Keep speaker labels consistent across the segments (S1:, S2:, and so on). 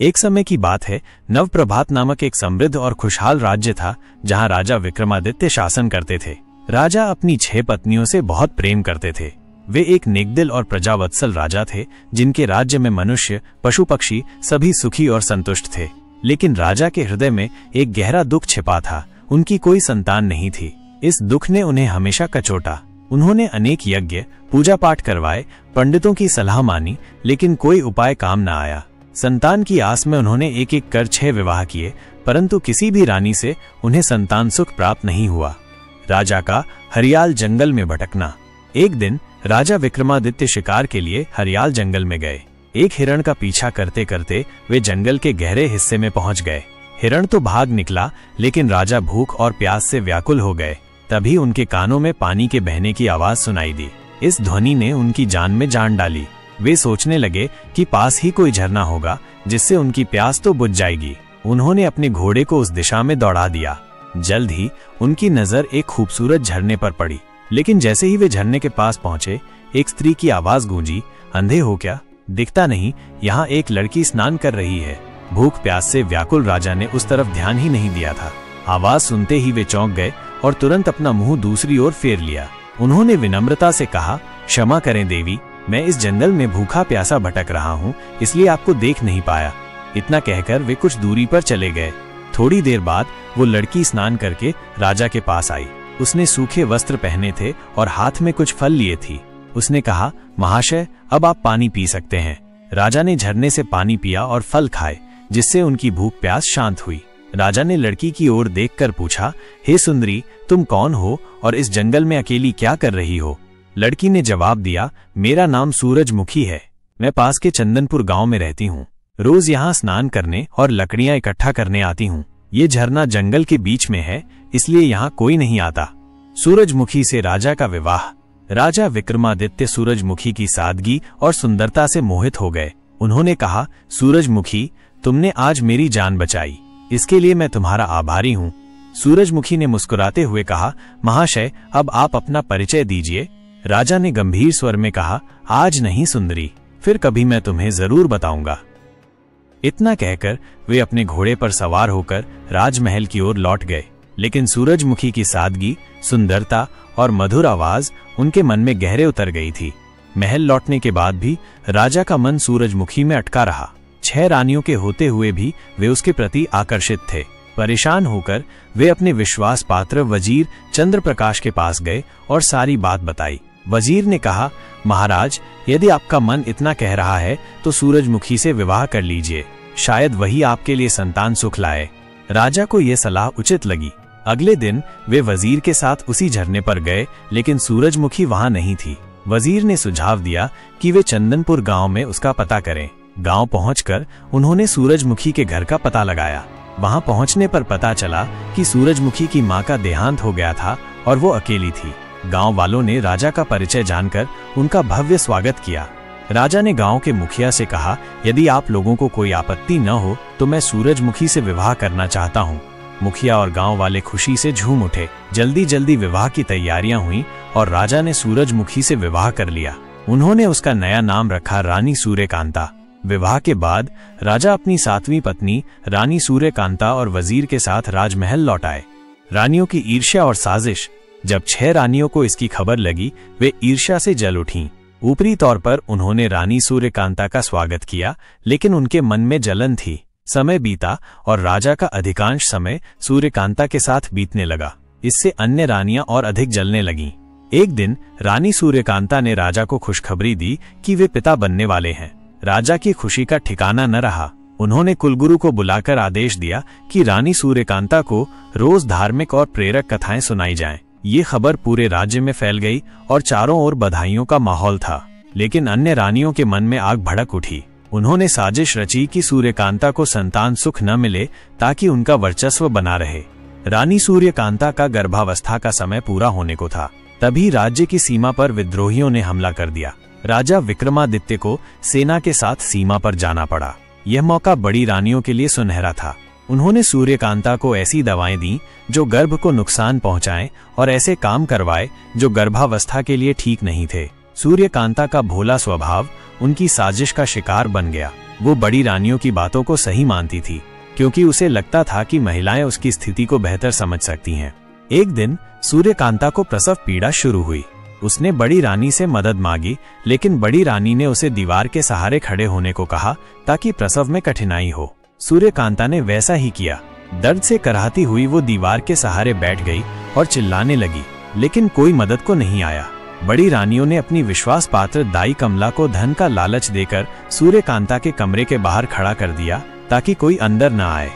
S1: एक समय की बात है, नवप्रभात नामक एक समृद्ध और खुशहाल राज्य था जहां राजा विक्रमादित्य शासन करते थे। राजा अपनी 6 पत्नियों से बहुत प्रेम करते थे। वे एक नेकदिल और प्रजावत्सल राजा थे जिनके राज्य में मनुष्य, पशु पक्षी सभी सुखी और संतुष्ट थे। लेकिन राजा के हृदय में एक गहरा दुख छिपा था। उनकी कोई संतान नहीं थी। इस दुख ने उन्हें हमेशा कचोटा। उन्होंने अनेक यज्ञ, पूजा पाठ करवाए, पंडितों की सलाह मानी, लेकिन कोई उपाय काम न आया। संतान की आस में उन्होंने एक एक कर 6 विवाह किए, परंतु किसी भी रानी से उन्हें संतान सुख प्राप्त नहीं हुआ। राजा का हरियाल जंगल में भटकना। एक दिन राजा विक्रमादित्य शिकार के लिए हरियाल जंगल में गए। एक हिरण का पीछा करते करते वे जंगल के गहरे हिस्से में पहुंच गए। हिरण तो भाग निकला, लेकिन राजा भूख और प्यास से व्याकुल हो गए। तभी उनके कानों में पानी के बहने की आवाज सुनाई दी। इस ध्वनि ने उनकी जान में जान डाली। वे सोचने लगे कि पास ही कोई झरना होगा जिससे उनकी प्यास तो बुझ जाएगी। उन्होंने अपने घोड़े को उस दिशा में दौड़ा दिया। जल्द ही उनकी नजर एक खूबसूरत झरने पर पड़ी, लेकिन जैसे ही वे झरने के पास पहुंचे, एक स्त्री की आवाज गूंजी, अंधे हो क्या? दिखता नहीं, यहाँ एक लड़की स्नान कर रही है। भूख प्यास से व्याकुल राजा ने उस तरफ ध्यान ही नहीं दिया था। आवाज सुनते ही वे चौंक गए और तुरंत अपना मुंह दूसरी ओर फेर लिया। उन्होंने विनम्रता से कहा, क्षमा करें देवी, मैं इस जंगल में भूखा प्यासा भटक रहा हूँ, इसलिए आपको देख नहीं पाया। इतना कहकर वे कुछ दूरी पर चले गए। थोड़ी देर बाद वो लड़की स्नान करके राजा के पास आई। उसने सूखे वस्त्र पहने थे और हाथ में कुछ फल लिए थी। उसने कहा, महाशय, अब आप पानी पी सकते हैं। राजा ने झरने से पानी पिया और फल खाए, जिससे उनकी भूख प्यास शांत हुई। राजा ने लड़की की ओर देखकर पूछा, हे सुंदरी, तुम कौन हो और इस जंगल में अकेली क्या कर रही हो? लड़की ने जवाब दिया, मेरा नाम सूरजमुखी है। मैं पास के चंदनपुर गांव में रहती हूँ। रोज यहाँ स्नान करने और लकड़ियां इकट्ठा करने आती हूँ। ये झरना जंगल के बीच में है, इसलिए यहाँ कोई नहीं आता। सूरजमुखी से राजा का विवाह। राजा विक्रमादित्य सूरजमुखी की सादगी और सुंदरता से मोहित हो गए। उन्होंने कहा, सूरजमुखी, तुमने आज मेरी जान बचाई, इसके लिए मैं तुम्हारा आभारी हूँ। सूरजमुखी ने मुस्कुराते हुए कहा, महाशय, अब आप अपना परिचय दीजिए। राजा ने गंभीर स्वर में कहा, आज नहीं सुंदरी, फिर कभी मैं तुम्हें जरूर बताऊंगा। इतना कहकर वे अपने घोड़े पर सवार होकर राजमहल की ओर लौट गए। लेकिन सूरजमुखी की सादगी, सुंदरता और मधुर आवाज उनके मन में गहरे उतर गई थी। महल लौटने के बाद भी राजा का मन सूरजमुखी में अटका रहा। 6 रानियों के होते हुए भी वे उसके प्रति आकर्षित थे। परेशान होकर वे अपने विश्वास पात्र वजीर चंद्रप्रकाश के पास गए और सारी बात बताई। वजीर ने कहा, महाराज, यदि आपका मन इतना कह रहा है तो सूरजमुखी से विवाह कर लीजिए, शायद वही आपके लिए संतान सुख लाए। राजा को यह सलाह उचित लगी। अगले दिन वे वजीर के साथ उसी झरने पर गए, लेकिन सूरजमुखी वहां नहीं थी। वजीर ने सुझाव दिया कि वे चंदनपुर गांव में उसका पता करें। गांव पहुंचकर उन्होंने सूरजमुखी के घर का पता लगाया। वहां पहुंचने पर पता चला कि सूरजमुखी की मां का देहांत हो गया था और वो अकेली थी। गांव वालों ने राजा का परिचय जानकर उनका भव्य स्वागत किया। राजा ने गांव के मुखिया से कहा, यदि आप लोगों को कोई आपत्ति न हो तो मैं सूरजमुखी से विवाह करना चाहता हूँ। मुखिया और गांव वाले खुशी से झूम उठे। जल्दी जल्दी विवाह की तैयारियां हुई और राजा ने सूरजमुखी से विवाह कर लिया। उन्होंने उसका नया नाम रखा रानी सूर्यकांता। विवाह के बाद राजा अपनी 7वीं पत्नी रानी सूर्यकांता और वजीर के साथ राजमहल लौट आए। रानियों की ईर्ष्या और साजिश। जब 6 रानियों को इसकी खबर लगी, वे ईर्ष्या से जल उठीं। ऊपरी तौर पर उन्होंने रानी सूर्यकांता का स्वागत किया, लेकिन उनके मन में जलन थी। समय बीता और राजा का अधिकांश समय सूर्यकांता के साथ बीतने लगा। इससे अन्य रानियां और अधिक जलने लगीं। एक दिन रानी सूर्यकांता ने राजा को खुशखबरी दी कि वे पिता बनने वाले हैं। राजा की खुशी का ठिकाना न रहा। उन्होंने कुलगुरु को बुलाकर आदेश दिया कि रानी सूर्यकांता को रोज धार्मिक और प्रेरक कथाएं सुनाई जाएं। ये खबर पूरे राज्य में फैल गई और चारों ओर बधाइयों का माहौल था। लेकिन अन्य रानियों के मन में आग भड़क उठी। उन्होंने साजिश रची कि सूर्यकांता को संतान सुख न मिले ताकि उनका वर्चस्व बना रहे। रानी सूर्यकांता का गर्भावस्था का समय पूरा होने को था। तभी राज्य की सीमा पर विद्रोहियों ने हमला कर दिया। राजा विक्रमादित्य को सेना के साथ सीमा पर जाना पड़ा। यह मौका बड़ी रानियों के लिए सुनहरा था। उन्होंने सूर्यकांता को ऐसी दवाएं दी जो गर्भ को नुकसान पहुंचाएं और ऐसे काम करवाए जो गर्भावस्था के लिए ठीक नहीं थे। सूर्यकांता का भोला स्वभाव उनकी साजिश का शिकार बन गया। वो बड़ी रानियों की बातों को सही मानती थी, क्योंकि उसे लगता था कि महिलाएं उसकी स्थिति को बेहतर समझ सकती हैं। एक दिन सूर्यकांता को प्रसव पीड़ा शुरू हुई। उसने बड़ी रानी से मदद मांगी, लेकिन बड़ी रानी ने उसे दीवार के सहारे खड़े होने को कहा ताकि प्रसव में कठिनाई हो। सूर्यकांता ने वैसा ही किया। दर्द से कराहती हुई वो दीवार के सहारे बैठ गई और चिल्लाने लगी, लेकिन कोई मदद को नहीं आया। बड़ी रानियों ने अपनी विश्वास पात्र दाई कमला को धन का लालच देकर सूर्यकांता के कमरे के बाहर खड़ा कर दिया ताकि कोई अंदर न आए।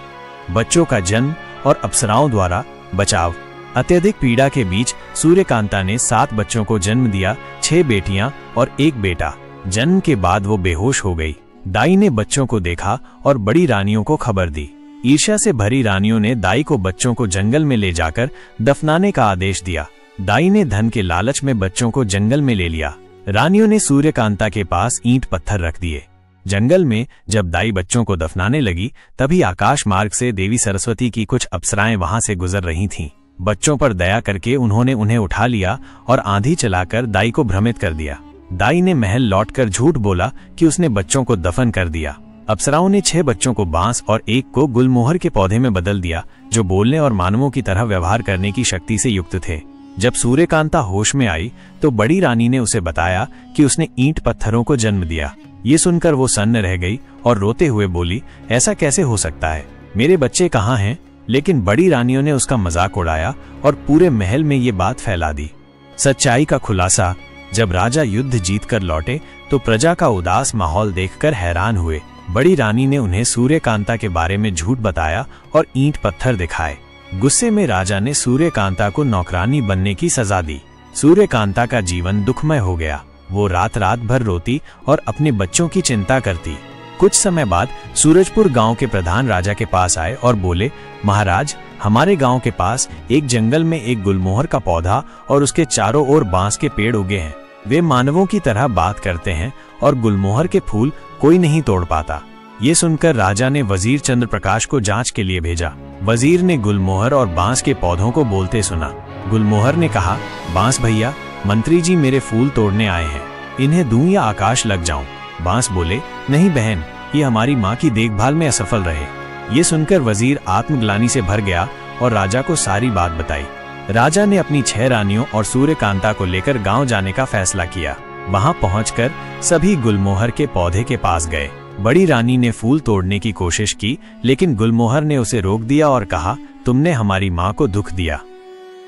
S1: बच्चों का जन्म और अप्सराओं द्वारा बचाव। अत्यधिक पीड़ा के बीच सूर्यकांता ने 7 बच्चों को जन्म दिया, 6 बेटियां और 1 बेटा। जन्म के बाद वो बेहोश हो गई। दाई ने बच्चों को देखा और बड़ी रानियों को खबर दी। ईर्ष्या से भरी रानियों ने दाई को बच्चों को जंगल में ले जाकर दफनाने का आदेश दिया। दाई ने धन के लालच में बच्चों को जंगल में ले लिया। रानियों ने सूर्यकांता के पास ईंट पत्थर रख दिए। जंगल में जब दाई बच्चों को दफनाने लगी, तभी आकाश मार्ग से देवी सरस्वती की कुछ अप्सराएं वहां से गुजर रही थीं। बच्चों पर दया करके उन्होंने उन्हें उठा लिया और आंधी चलाकर दाई को भ्रमित कर दिया। दाई ने महल लौटकर झूठ बोला कि उसने बच्चों को दफन कर दिया। अप्सराओं ने 6 बच्चों को बांस और 1 को गुलमोहर के पौधे में बदल दिया, जो बोलने और मानवों की तरह व्यवहार करने की शक्ति से युक्त थे। जब सूर्यकांता होश में आई तो बड़ी रानी ने उसे बताया कि उसने ईंट पत्थरों को जन्म दिया। ये सुनकर वो सन्न रह गई और रोते हुए बोली, ऐसा कैसे हो सकता है? मेरे बच्चे कहाँ हैं? लेकिन बड़ी रानियों ने उसका मजाक उड़ाया और पूरे महल में ये बात फैला दी। सच्चाई का खुलासा। जब राजा युद्ध जीतकर लौटे तो प्रजा का उदास माहौल देखकर हैरान हुए। बड़ी रानी ने उन्हें सूर्यकांता के बारे में झूठ बताया और ईंट पत्थर दिखाए। गुस्से में राजा ने सूर्यकांता को नौकरानी बनने की सजा दी। सूर्यकांता का जीवन दुखमय हो गया। वो रात रात भर रोती और अपने बच्चों की चिंता करती। कुछ समय बाद सूरजपुर गांव के प्रधान राजा के पास आए और बोले, महाराज, हमारे गांव के पास एक जंगल में एक गुलमोहर का पौधा और उसके चारों ओर बांस के पेड़ उगे हैं। वे मानवों की तरह बात करते हैं और गुलमोहर के फूल कोई नहीं तोड़ पाता। ये सुनकर राजा ने वजीर चंद्रप्रकाश को जांच के लिए भेजा। वजीर ने गुलमोहर और बांस के पौधों को बोलते सुना। गुलमोहर ने कहा, बांस भैया, मंत्री जी मेरे फूल तोड़ने आए हैं, इन्हें दूं या आकाश लग जाऊं? बांस बोले, नहीं बहन, ये हमारी माँ की देखभाल में असफल रहे। ये सुनकर वजीर आत्मग्लानि से भर गया और राजा को सारी बात बताई। राजा ने अपनी 6 रानियों और सूर्यकांता को लेकर गांव जाने का फैसला किया। वहां पहुंचकर सभी गुलमोहर के पौधे के पास गए। बड़ी रानी ने फूल तोड़ने की कोशिश की, लेकिन गुलमोहर ने उसे रोक दिया और कहा, तुमने हमारी माँ को दुख दिया।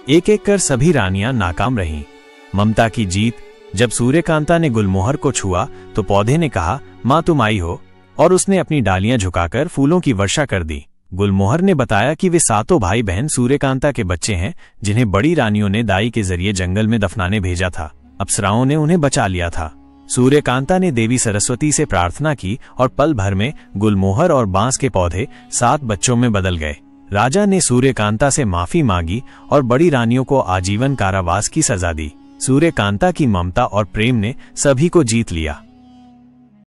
S1: एक एक कर सभी रानियां नाकाम रहीं। ममता की जीत। जब सूर्यकांता ने गुलमोहर को छुआ तो पौधे ने कहा, माँ तुम आई हो, और उसने अपनी डालियां झुकाकर फूलों की वर्षा कर दी। गुलमोहर ने बताया कि वे 7 भाई बहन सूर्यकांता के बच्चे हैं, जिन्हें बड़ी रानियों ने दाई के जरिए जंगल में दफनाने भेजा था। अप्सराओं ने उन्हें बचा लिया था। सूर्यकांता ने देवी सरस्वती से प्रार्थना की और पल भर में गुलमोहर और बांस के पौधे 7 बच्चों में बदल गए। राजा ने सूर्यकांता से माफी मांगी और बड़ी रानियों को आजीवन कारावास की सजा दी। सूर्यकांता की ममता और प्रेम ने सभी को जीत लिया।